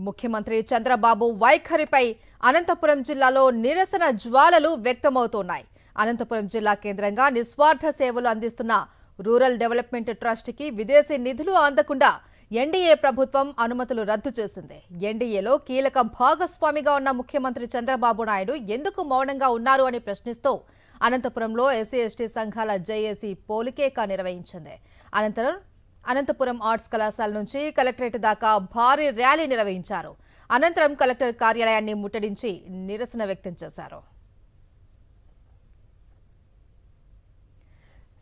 ముఖ్యమంత్రి చంద్రబాబు వైఖరిపై అనంతపురం జిల్లాలో నిరసన జ్వాలలు వ్యక్తమవుతున్నాయి. అనంతపురం జిల్లా కేంద్రంగా నిస్వార్థ సేవలు అందిస్తున్న రూరల్ డెవలప్మెంట్ ట్రస్ట్ కి విదేశీ నిధులు అందకుండా ఎన్డీఏ ప్రభుత్వం అనుమతులు రద్దు చేసింది. ఎన్డీఏలో కీలక భాగస్వామిగా ఉన్న ముఖ్యమంత్రి చంద్రబాబు నాయుడు ఎందుకు మౌనంగా ఉన్నారు అని ప్రశ్నిస్తూ అనంతపురంలో ఎస్సీ ఎస్టీ సంఘాల జేఏసీ పోలికేక నిర్వహించింది. అనంతపురం ఆర్ట్స్ కళాశాల నుంచి కలెక్టరేట్ దాకా భారీ ర్యాలీ నిర్వహించారు. అనంతరం కలెక్టర్ కార్యాలయాన్ని ముట్టడించి నిరసన వ్యక్తం చేశారు.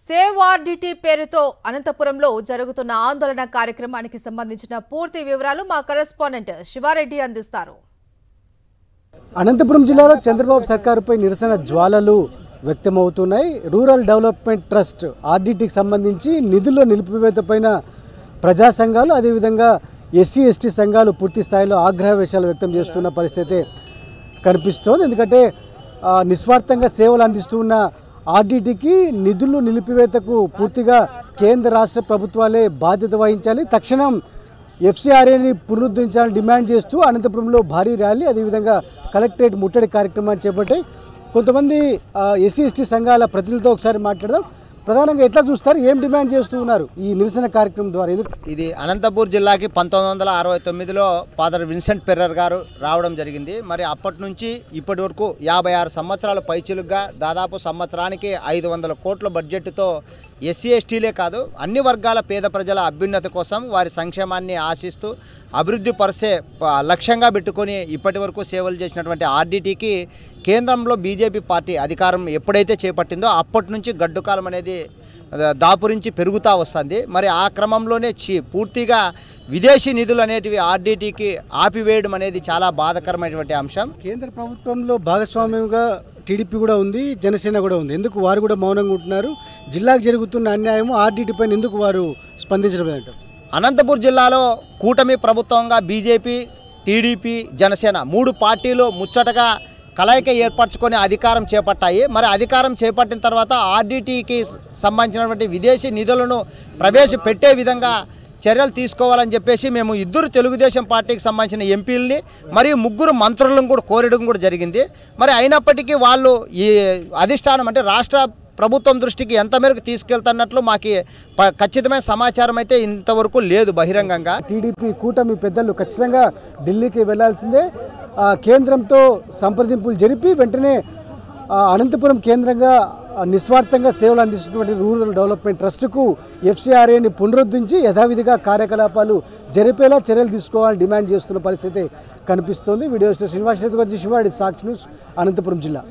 సేవ్ ఆర్డీటీ పేరుతో అనంతపురంలో జరుగుతున్న ఆందోళన కార్యక్రమానికి సంబంధించిన పూర్తి వివరాలు మా కరెస్పాండెంట్ శివారెడ్డి అందిస్తారు. అనంతపురం జిల్లాలో చంద్రబాబు సర్కారుపై నిరసన జ్వాలలు వ్యక్తమవుతున్నాయి. రూరల్ డెవలప్మెంట్ ట్రస్ట్ ఆర్డీటీకి సంబంధించి నిధుల నిలిపివేతపైన ప్రజా సంఘాలు అదేవిధంగా ఎస్సీ ఎస్టీ సంఘాలు పూర్తి స్థాయిలో ఆగ్రహవేశాలు వ్యక్తం చేస్తున్న పరిస్థితి కనిపిస్తోంది. ఎందుకంటే నిస్వార్థంగా సేవలు అందిస్తున్న ఆర్డీటీకి నిధులు నిలిపివేతకు పూర్తిగా కేంద్ర రాష్ట్ర ప్రభుత్వాలే బాధ్యత వహించాలి, తక్షణం ఎఫ్సీఆర్ఏని పునరుద్ధరించాలని డిమాండ్ చేస్తూ అనంతపురంలో భారీ ర్యాలీ అదేవిధంగా కలెక్టరేట్ ముట్టడి కార్యక్రమాన్ని చేపట్టాయి. కొంతమంది ఎస్సీ ఎస్టీ సంఘాల ప్రతినిధులతో ఒకసారి మాట్లాడదాం. ప్రధానంగా ఎట్లా చూస్తారు, ఏం డిమాండ్ చేస్తూ ఉన్నారు ఈ నిరసన కార్యక్రమం ద్వారా? ఇది అనంతపూర్ జిల్లాకి 1969లో ఫాదర్ విన్సెంట్ పెర్రర్ గారు రావడం జరిగింది. మరి అప్పటి నుంచి ఇప్పటి వరకు 56 సంవత్సరాల పైచిలుగా దాదాపు సంవత్సరానికి 500 కోట్ల బడ్జెట్తో ఎస్సీ ఎస్టీలే కాదు అన్ని వర్గాల పేద ప్రజల అభ్యున్నతి కోసం వారి సంక్షేమాన్ని ఆశిస్తూ అభివృద్ధి పరిసే లక్ష్యంగా పెట్టుకొని ఇప్పటి వరకు సేవలు చేసినటువంటి ఆర్డీటీకి కేంద్రంలో బీజేపీ పార్టీ అధికారం ఎప్పుడైతే చేపట్టిందో అప్పటి నుంచి గడ్డుకాలం అనేది దాపురించి పెరుగుతూ వస్తుంది. మరి ఆ క్రమంలోనే పూర్తిగా విదేశీ నిధులు అనేటివి ఆర్డీటీకి ఆపివేయడం అనేది చాలా బాధాకరమైనటువంటి అంశం. కేంద్ర ప్రభుత్వంలో భాగస్వామ్యంగా టీడీపీ కూడా ఉంది, జనసేన కూడా ఉంది. ఎందుకు వారు కూడా మౌనంగా ఉంటున్నారు? జిల్లాకు జరుగుతున్న అన్యాయము ఆర్డీటీ పైన ఎందుకు వారు స్పందించడం లేదంటారు? అనంతపూర్ జిల్లాలో కూటమి ప్రభుత్వంగా బీజేపీ, టీడీపీ, జనసేన 3 పార్టీలు ముచ్చటగా కలయిక ఏర్పరచుకొని అధికారం చేపట్టాయి. మరి అధికారం చేపట్టిన తర్వాత ఆర్డీటీకి సంబంధించినటువంటి విదేశీ నిధులను ప్రవేశపెట్టే విధంగా చర్యలు తీసుకోవాలని చెప్పేసి మేము 2 తెలుగుదేశం పార్టీకి సంబంధించిన ఎంపీలని మరియు 3 మంత్రులను కూడా కోరడం కూడా జరిగింది. మరి అయినప్పటికీ వాళ్ళు ఈ అధిష్టానం అంటే రాష్ట్ర ప్రభుత్వం దృష్టికి ఎంత మేరకు తీసుకెళ్తున్నట్లు మాకు ఖచ్చితమైన సమాచారం అయితే ఇంతవరకు లేదు బహిరంగంగా. టీడీపీ కూటమి పెద్దలు ఖచ్చితంగా ఢిల్లీకి వెళ్లాల్సిందే. కేంద్రంతో సంప్రదింపులు జరిపి వెంటనే అనంతపురం కేంద్రంగా నిస్వార్థంగా సేవలు అందిస్తున్నటువంటి రూరల్ డెవలప్మెంట్ ట్రస్టుకు ఎఫ్సీఆర్ఏని పునరుద్ధరించి యథావిధిగా కార్యకలాపాలు జరిపేలా చర్యలు తీసుకోవాలని డిమాండ్ చేస్తున్న పరిస్థితి కనిపిస్తోంది. వీడియో శ్రీనివాస్ శివాడి, సాక్షి న్యూస్, అనంతపురం జిల్లా.